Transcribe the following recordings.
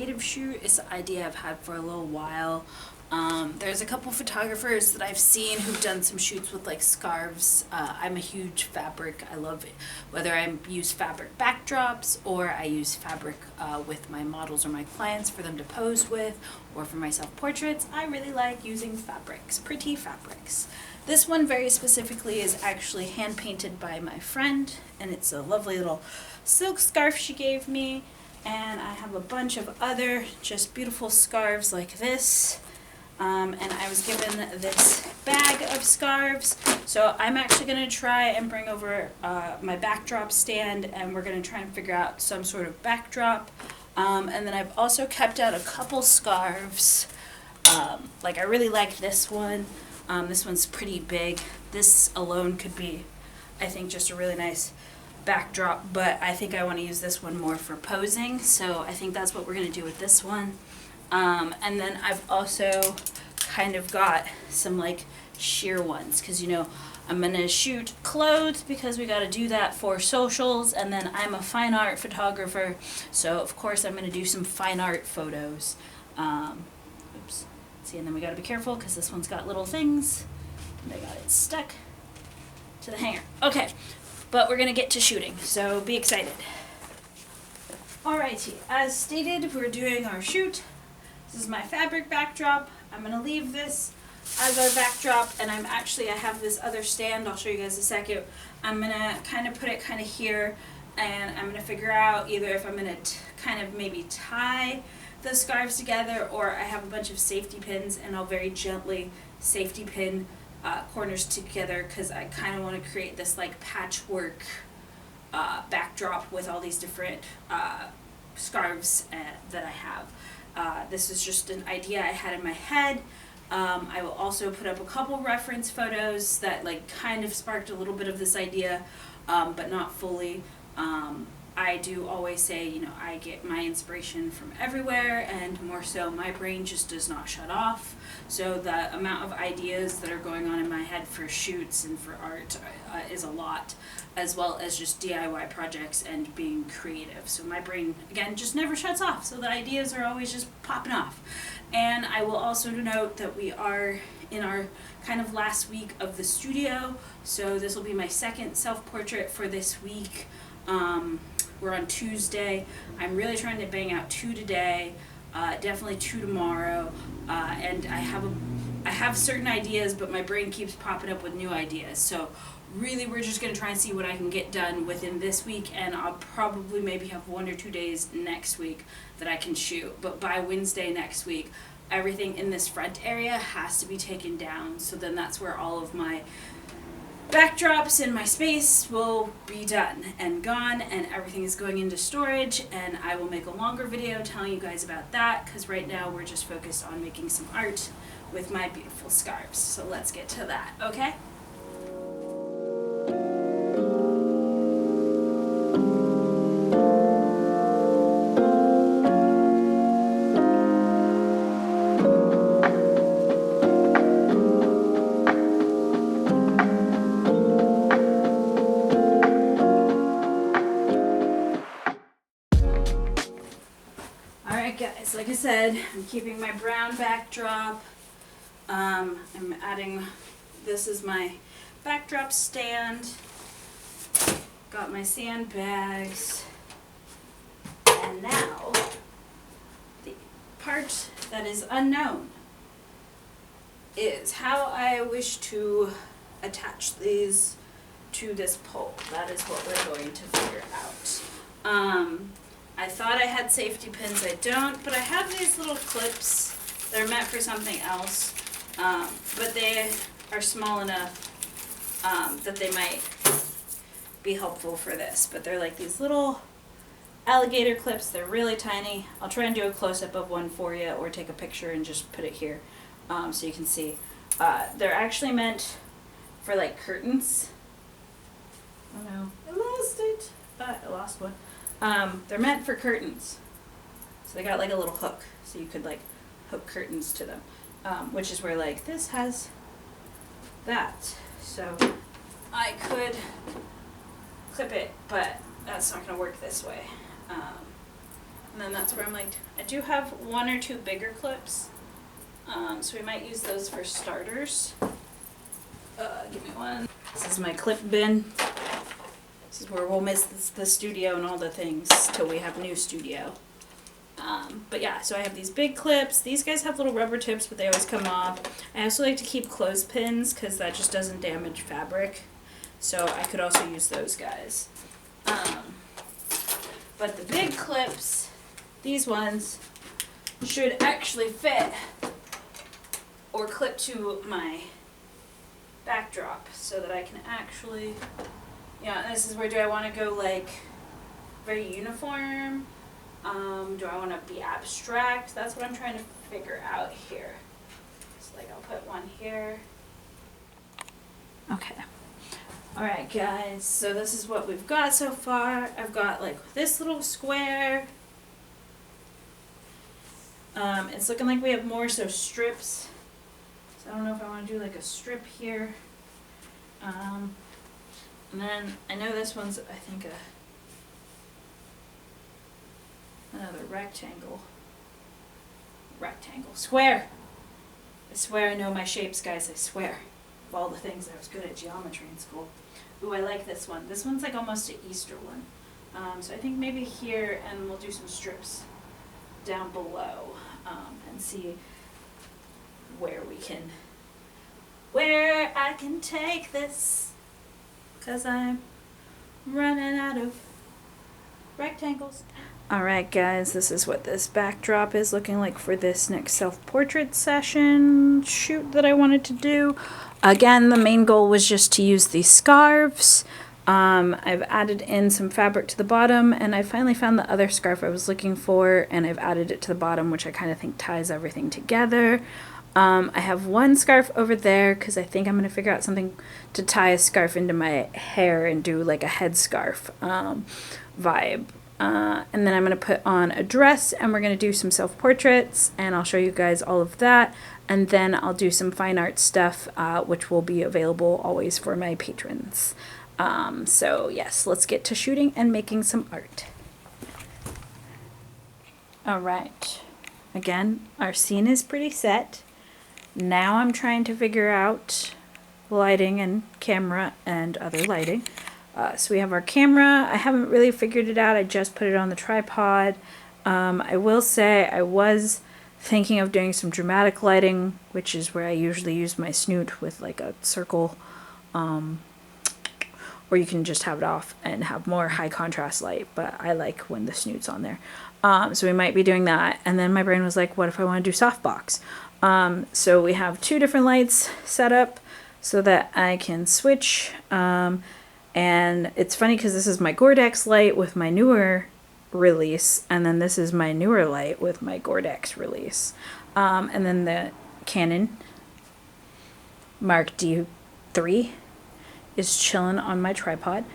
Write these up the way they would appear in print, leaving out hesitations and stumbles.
creative shoot. It's an idea I've had for a little while. There's a couple photographers that I've seen who've done some shoots with like scarves. I'm a huge fabric. I love it. Whether I use fabric backdrops or I use fabric with my models or my clients for them to pose with, or for my self-portraits, I really like using fabrics, pretty fabrics. This one very specifically is actually hand painted by my friend, and it's a lovely little silk scarf she gave me. And I have a bunch of other just beautiful scarves like this. And I was given this bag of scarves. So I'm actually going to try and bring over my backdrop stand, and we're going to try and figure out some sort of backdrop. And then I've also kept out a couple scarves. Like I really like this one. This one's pretty big. This alone could be, I think, just a really nice backdrop, but I think I want to use this one more for posing, so I think that's what we're going to do with this one. And then I've also kind of got some like sheer ones, because you know I'm going to shoot clothes because we got to do that for socials, and then I'm a fine art photographer, so of course I'm going to do some fine art photos. Oops. See, and then we got to be careful because this one's got little things and I got it stuck to the hanger. Okay. But we're going to get to shooting, so be excited. Alrighty, as stated, we're doing our shoot. This is my fabric backdrop. I'm going to leave this as our backdrop, and I have this other stand. I'll show you guys in a second. I'm going to kind of put it kind of here, and I'm going to figure out either if I'm going to kind of maybe tie the scarves together, or I have a bunch of safety pins, and I'll very gently safety pin corners together, because I kind of want to create this like patchwork backdrop with all these different scarves that I have. This is just an idea I had in my head. I will also put up a couple reference photos that like kind of sparked a little bit of this idea, but not fully. I do always say, you know, I get my inspiration from everywhere, and more so my brain just does not shut off. So the amount of ideas that are going on in my head for shoots and for art is a lot, as well as just DIY projects and being creative. So my brain, again, just never shuts off. So the ideas are always just popping off. And I will also note that we are in our kind of last week of the studio. So this will be my second self-portrait for this week. We're on Tuesday. I'm really trying to bang out 2 today, definitely 2 tomorrow, and I have certain ideas, but my brain keeps popping up with new ideas. So really we're just going to try and see what I can get done within this week, and I'll probably maybe have 1 or 2 days next week that I can shoot. But by Wednesday next week, everything in this front area has to be taken down, so then that's where all of my backdrops in my space will be done and gone, and everything is going into storage, and I will make a longer video telling you guys about that, because right now we're just focused on making some art with my beautiful scarves. So let's get to that, okay? Guys, like I said, I'm keeping my brown backdrop. I'm adding, this is my backdrop stand. Got my sandbags. And now, the part that is unknown is how I wish to attach these to this pole. That is what we're going to figure out. I thought I had safety pins. I don't, but I have these little clips. They're meant for something else, but they are small enough that they might be helpful for this. But they're like these little alligator clips. They're really tiny. I'll try and do a close-up of one for you, or take a picture and just put it here so you can see. They're actually meant for like curtains. Oh no, I lost it. I lost one. They're meant for curtains. So they got like a little hook, so you could like hook curtains to them, which is where like this has that. So I could clip it, but that's not going to work this way. And then that's where I'm like, I do have 1 or 2 bigger clips. So we might use those for starters. Give me one. This is my clip bin. This is where we'll miss the studio and all the things till we have new studio. But yeah, so I have these big clips. These guys have little rubber tips, but they always come off. I also like to keep clothespins because that just doesn't damage fabric. So I could also use those guys. But the big clips, these ones, should actually fit or clip to my backdrop so that I can actually, yeah, this is where do I want to go like very uniform? Do I want to be abstract? That's what I'm trying to figure out here. So like I'll put one here. Okay. Alright guys, so this is what we've got so far. I've got like this little square. It's looking like we have more so strips. So I don't know if I want to do like a strip here. And then I know this one's I think another rectangle. Square! I swear I know my shapes, guys, I swear. Of all the things I was good at geometry in school. Ooh, I like this one. This one's like almost an Easter one. So I think maybe here, and we'll do some strips down below and see where I can take this, because I'm running out of rectangles. Alright guys, this is what this backdrop is looking like for this next self-portrait session shoot that I wanted to do. Again, the main goal was just to use these scarves. I've added in some fabric to the bottom, and I finally found the other scarf I was looking for, and I've added it to the bottom, which I kind of think ties everything together. I have one scarf over there because I think I'm going to figure out something to tie a scarf into my hair and do like a headscarf vibe. And then I'm going to put on a dress, and we're going to do some self-portraits, and I'll show you guys all of that. And then I'll do some fine art stuff, which will be available always for my patrons. So yes, let's get to shooting and making some art. Alright, again, our scene is pretty set. Now I'm trying to figure out lighting and camera and other lighting. So we have our camera. I haven't really figured it out. I just put it on the tripod. I will say I was thinking of doing some dramatic lighting, which is where I usually use my snoot with like a circle, or you can just have it off and have more high contrast light, but I like when the snoot's on there. So we might be doing that. And then my brain was like, what if I want to do softbox? So we have 2 different lights set up so that I can switch. And it's funny because this is my Gore-Tex light with my newer release, and then this is my newer light with my Gore-Tex release. And then the Canon Mark D3 is chilling on my tripod.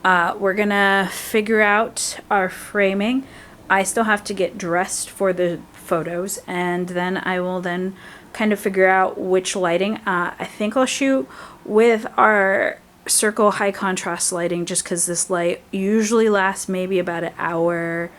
We're gonna figure out our framing. I still have to get dressed for the photos, and then I will then kind of figure out which lighting. I think I'll shoot with our circle high contrast lighting, just because this light usually lasts maybe about an hour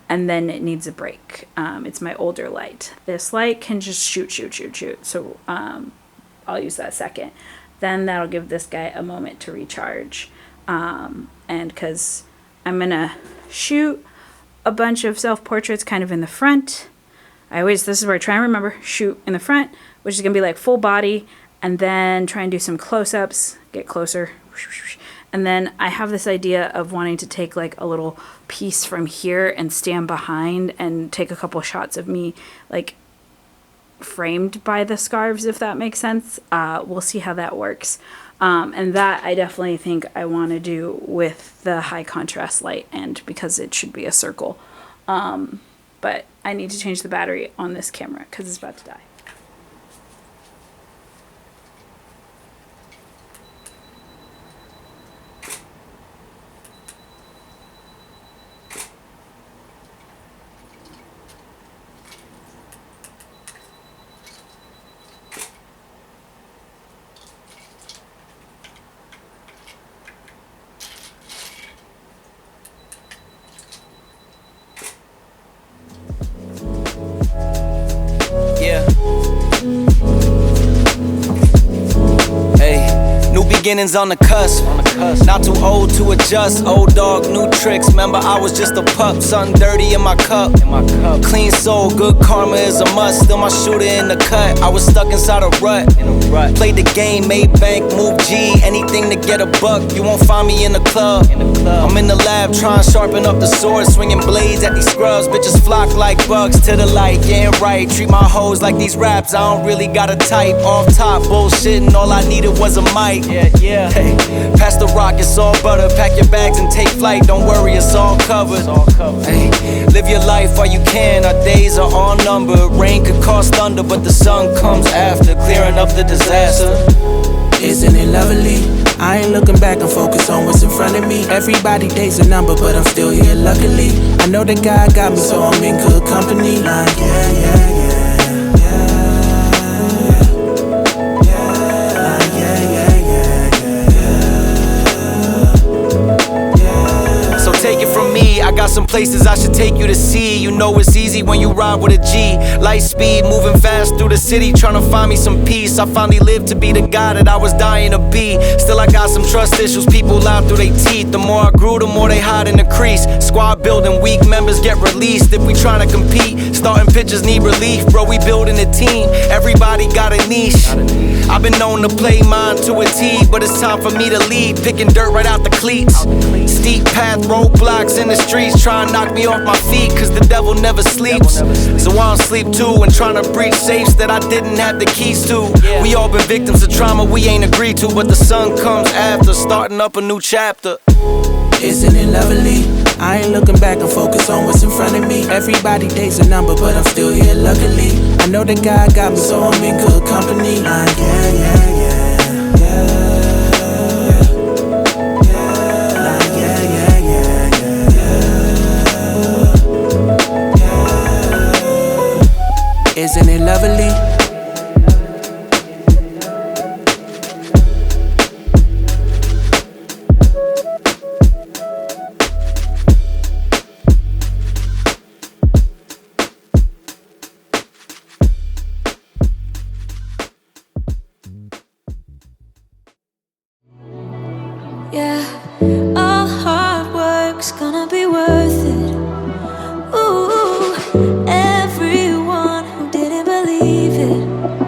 and then it needs a break. It's my older light. This light can just shoot. So I'll use that second. Then that'll give this guy a moment to recharge. And because I'm gonna shoot a bunch of self-portraits kind of in the front. This is where I try and remember, shoot in the front, which is gonna be like full body, and then try and do some close-ups, get closer. And then I have this idea of wanting to take like a little piece from here and stand behind and take a couple shots of me like framed by the scarves, if that makes sense. We'll see how that works. And that I definitely think I want to do with the high contrast light, and because it should be a circle. But I need to change the battery on this camera because it's about to die. beginnings on the cusp. Not too old to adjust. Old dog, new tricks. Remember, I was just a pup. Something dirty in my cup. Clean soul, good karma is a must. Still my shooter in the cut. I was stuck inside a rut. Played the game, made bank, moved G. Anything to get a buck. You won't find me in the club. I'm in the lab trying to sharpen up the sword. Swinging blades at these scrubs. Bitches flock like bugs to the light. Getting right. Treat my hoes like these raps. I don't really got a type. Off top, bullshitting. All I needed was a mic. Yeah. Hey, pass the rock, it's all butter. Pack your bags and take flight. Don't worry, it's all covered. Hey, live your life while you can. Our days are all numbered. Rain could cause thunder, but the sun comes after, clearing up the disaster. Isn't it lovely? I ain't looking back, I'm focused on what's in front of me. Everybody dates a number, but I'm still here luckily. I know that God got me, so I'm in good company. Like, yeah. Take it from me, I got some places I should take you to see. You know it's easy when you ride with a G. Light speed, moving fast through the city, trying to find me some peace. I finally lived to be the guy that I was dying to be. Still I got some trust issues, people lie through their teeth. The more I grew, the more they hide in the crease. Squad building, weak members get released. If we trying to compete, starting pitchers need relief. Bro, we building a team, everybody got a niche. I've been known to play mine to a T, but it's time for me to lead. Picking dirt right out the cleats. Steep path, roadblocks in the streets, trying to knock me off my feet, cause the devil never sleeps. So I don't sleep too, and trying to breach safes that I didn't have the keys to. We all been victims of trauma we ain't agreed to, but the sun comes after, starting up a new chapter. Isn't it lovely? I ain't looking back, I'm focused on what's in front of me. Everybody dates a number, but I'm still here luckily. I know that God got me, so I'm in good company. Like, yeah. Isn't it lovely? Yeah, all hard work's gonna be worth it. Ooh, everyone who didn't believe it.